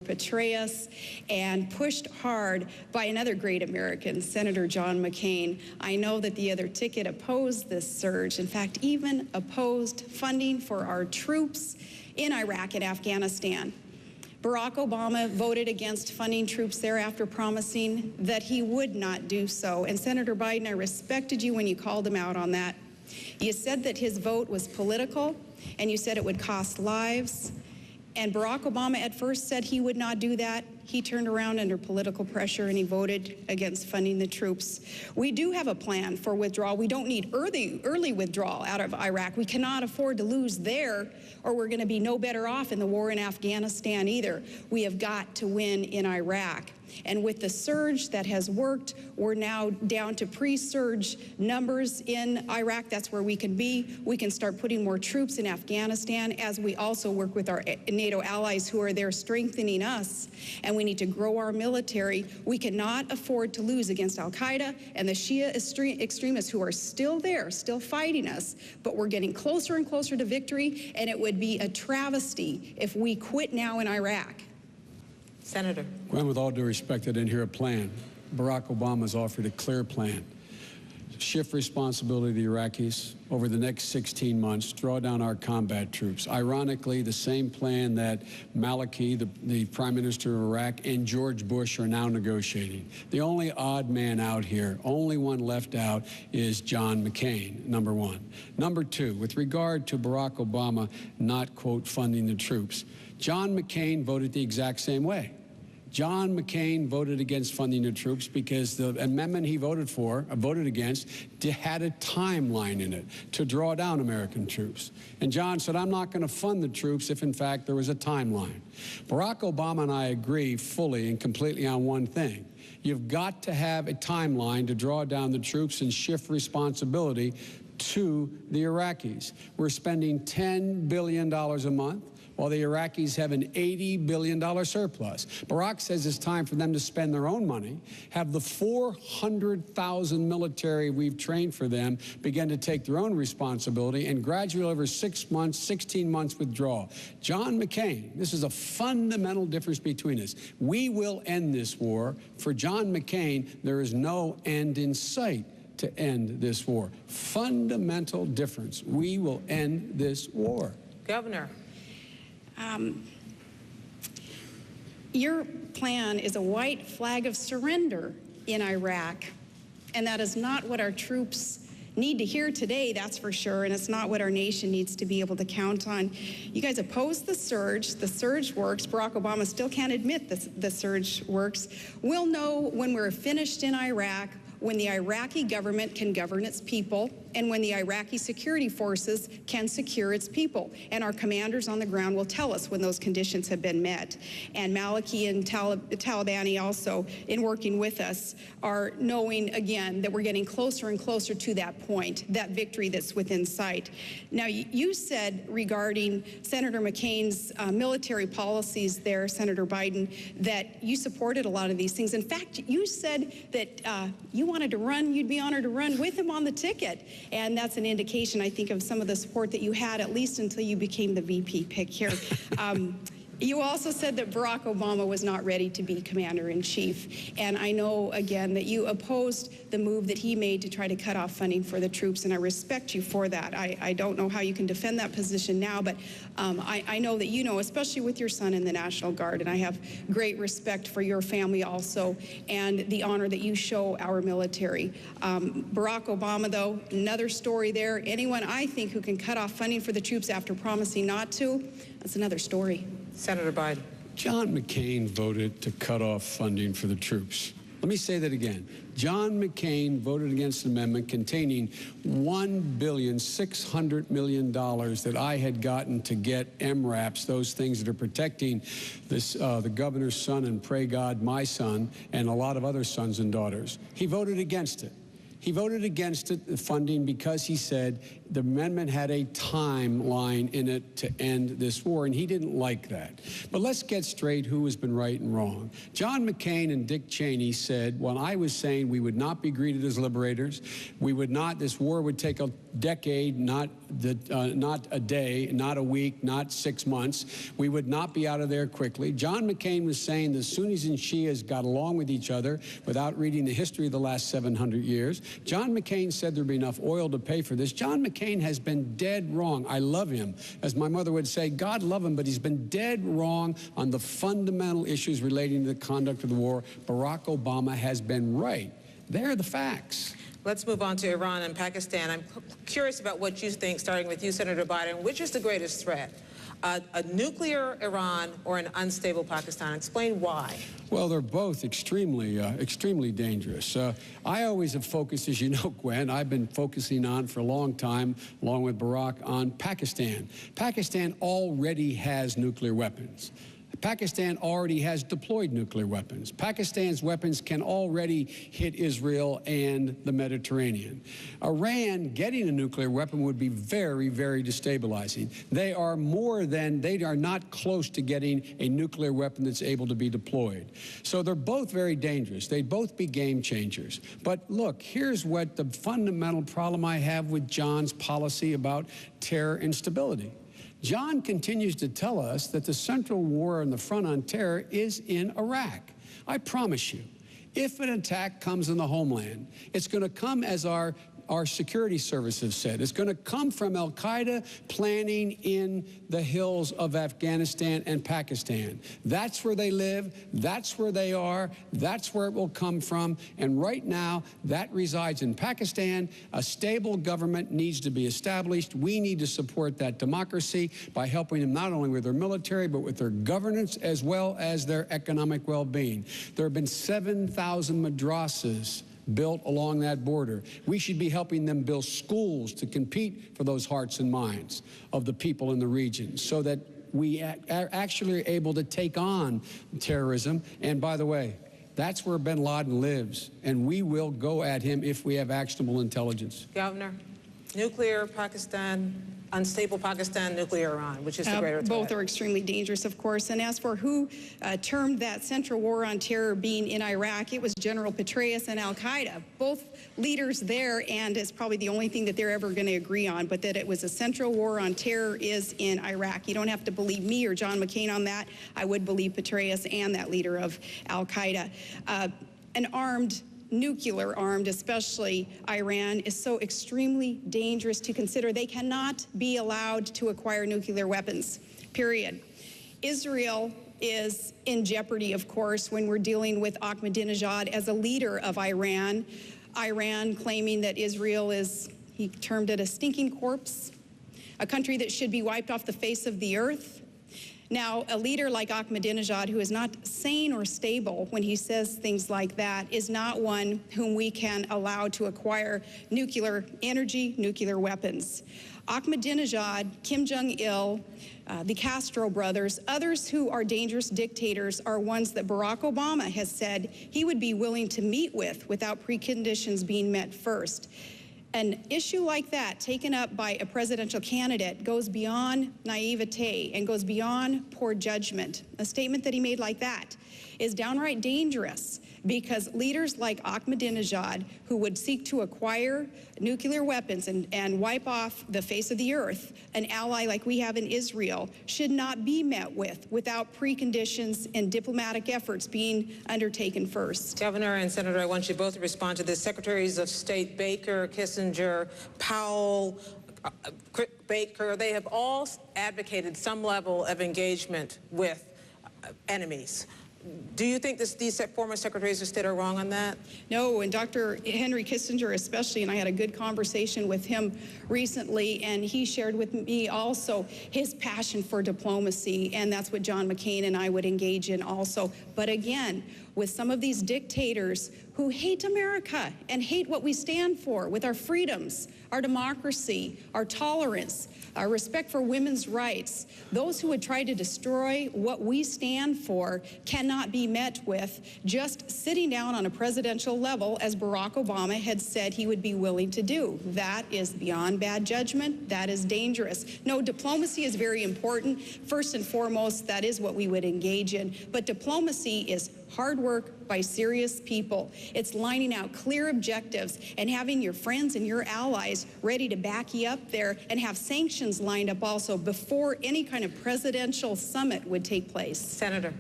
betray us, and pushed hard by another great American, Senator John McCain. I know that the other ticket opposed this surge, in fact, even opposed funding for our troops in Iraq and Afghanistan. Barack Obama voted against funding troops there after promising that he would not do so. And Senator Biden, I respected you when you called him out on that. You said that his vote was political, and you said it would cost lives. And Barack Obama at first said he would not do that. He turned around under political pressure and he voted against funding the troops. We do have a plan for withdrawal. We don't need early withdrawal out of Iraq. We cannot afford to lose there, or we're going to be no better off in the war in Afghanistan either. We have got to win in Iraq. And with the surge that has worked, we're now down to pre-surge numbers in Iraq. That's where we can be. We can start putting more troops in Afghanistan as we also work with our NATO allies who are there strengthening us. And we need to grow our military. We cannot afford to lose against al-Qaeda and the Shia extremists who are still there, still fighting us. But we're getting closer and closer to victory, and it would be a travesty if we quit now in Iraq. Senator. Gwen, with all due respect, I didn't hear a plan. Barack Obama's offered a clear plan. Shift responsibility to the Iraqis over the next 16 months, draw down our combat troops. Ironically, the same plan that Maliki, the Prime Minister of Iraq, and George Bush are now negotiating. The only odd man out here, only one left out, is John McCain, number one. Number two, with regard to Barack Obama not, quote, funding the troops, John McCain voted the exact same way. John McCain voted against funding the troops because the amendment he voted against, had a timeline in it to draw down American troops. And John said, I'm not going to fund the troops if, in fact, there was a timeline. Barack Obama and I agree fully and completely on one thing. You've got to have a timeline to draw down the troops and shift responsibility to the Iraqis. We're spending $10 billion a month, while the Iraqis have an $80 billion surplus. Barack says it's time for them to spend their own money, have the 400,000 military we've trained for them begin to take their own responsibility, and gradually over 6 months, 16 months withdraw. John McCain, this is a fundamental difference between us. We will end this war. For John McCain, there is no end in sight to end this war. Fundamental difference. We will end this war. Governor. Your plan is a white flag of surrender in Iraq, and that is not what our troops need to hear today, that's for sure, and it's not what our nation needs to be able to count on. You guys oppose the surge works. Barack Obama still can't admit the surge works. We'll know when we're finished in Iraq, when the Iraqi government can govern its people, and when the Iraqi security forces can secure its people. And our commanders on the ground will tell us when those conditions have been met. And Maliki and Talibani also, in working with us, are knowing, again, that we're getting closer and closer to that point, that victory that's within sight. Now, you said regarding Senator McCain's military policies there, Senator Biden, that you supported a lot of these things. In fact, you said that you wanted to run, you'd be honored to run with him on the ticket. And that's an indication, I think, of some of the support that you had, at least until you became the VP pick here. You also said that Barack Obama was not ready to be commander-in-chief. And I know, again, that you opposed the move that he made to try to cut off funding for the troops, and I respect you for that. I don't know how you can defend that position now, but I know that you know, especially with your son in the National Guard, and I have great respect for your family also, and the honor that you show our military. Barack Obama, though, another story there. Anyone, I think, who can cut off funding for the troops after promising not to, that's another story. Senator Biden. John McCain voted to cut off funding for the troops. Let me say that again. John McCain voted against an amendment containing $1.6 billion that I had gotten to get MRAPs, those things that are protecting this, the governor's son, and pray God, my son, and a lot of other sons and daughters. He voted against it. He voted against it, the funding, because he said the amendment had a timeline in it to end this war, and he didn't like that. But let's get straight who has been right and wrong. John McCain and Dick Cheney said, when I was saying we would not be greeted as liberators, we would not, this war would take a decade, not a day, not a week, not 6 months. We would not be out of there quickly. John McCain was saying the Sunnis and Shias got along with each other without reading the history of the last 700 years. John McCain said there'd be enough oil to pay for this. John McCain has been dead wrong. I love him. As my mother would say, God love him, but he's been dead wrong on the fundamental issues relating to the conduct of the war. Barack Obama has been right. They're the facts. Let's move on to Iran and Pakistan. I'm curious about what you think, starting with you, Senator Biden. Which is the greatest threat? A nuclear Iran or an unstable Pakistan? Explain why. Well, they're both extremely dangerous. I always have focused, as you know, Gwen, I've been focusing on for a long time, along with Barack, on Pakistan. Pakistan already has nuclear weapons. Pakistan already has deployed nuclear weapons. Pakistan's weapons can already hit Israel and the Mediterranean. Iran getting a nuclear weapon would be very, very destabilizing. They are not close to getting a nuclear weapon that's able to be deployed. So they're both very dangerous. They'd both be game changers. But look, here's what the fundamental problem I have with John's policy about terror and stability. John continues to tell us that the central war on the front on terror is in Iraq. I promise you, if an attack comes in the homeland, it's going to come, as our security services said, it's going to come from al-Qaeda planning in the hills of Afghanistan and Pakistan. That's where they live, that's where they are, that's where it will come from, and right now that resides in Pakistan. A stable government needs to be established. We need to support that democracy by helping them not only with their military, but with their governance as well as their economic well-being. There have been 7,000 madrasas built along that border. We should be helping them build schools to compete for those hearts and minds of the people in the region, so that we actually are able to take on terrorism. And by the way, that's where bin Laden lives, and we will go at him if we have actionable intelligence. Governor, nuclear Pakistan, unstable Pakistan, nuclear Iran, which is the greater threat? Both are extremely dangerous, of course. And as for who termed that central war on terror being in Iraq, it was General Petraeus and al-Qaeda. Both leaders there, and it's probably the only thing that they're ever going to agree on, but that it was a central war on terror is in Iraq. You don't have to believe me or John McCain on that. I would believe Petraeus and that leader of al-Qaeda. Nuclear armed, especially Iran, is so extremely dangerous to consider. They cannot be allowed to acquire nuclear weapons, period. Israel is in jeopardy, of course, when we're dealing with Ahmadinejad as a leader of Iran. Iran claiming that Israel is, he termed it a stinking corpse, a country that should be wiped off the face of the earth. Now, a leader like Ahmadinejad, who is not sane or stable when he says things like that, is not one whom we can allow to acquire nuclear energy, nuclear weapons. Ahmadinejad, Kim Jong-il, the Castro brothers, others who are dangerous dictators are ones that Barack Obama has said he would be willing to meet with without preconditions being met first. An issue like that, taken up by a presidential candidate, goes beyond naivete and goes beyond poor judgment. A statement that he made like that is downright dangerous, because leaders like Ahmadinejad, who would seek to acquire nuclear weapons and wipe off the face of the earth, an ally like we have in Israel, should not be met with without preconditions and diplomatic efforts being undertaken first. Governor and Senator, I want you both to respond to this. Secretaries of State Baker, Kissinger, Powell, Baker, they have all advocated some level of engagement with enemies. Do you think these former secretaries of state are wrong on that? No, and Dr. Henry Kissinger especially, and I had a good conversation with him recently, and he shared with me also his passion for diplomacy, and that's what John McCain and I would engage in also. But again, with some of these dictators who hate America and hate what we stand for with our freedoms, our democracy, our tolerance, our respect for women's rights. Those who would try to destroy what we stand for cannot be met with just sitting down on a presidential level, as Barack Obama had said he would be willing to do. That is beyond bad judgment. That is dangerous. No, diplomacy is very important. First and foremost, that is what we would engage in. But diplomacy is hard work by serious people. It's lining out clear objectives and having your friends and your allies ready to back you up there, and have sanctions lined up also before any kind of presidential summit would take place. Senator.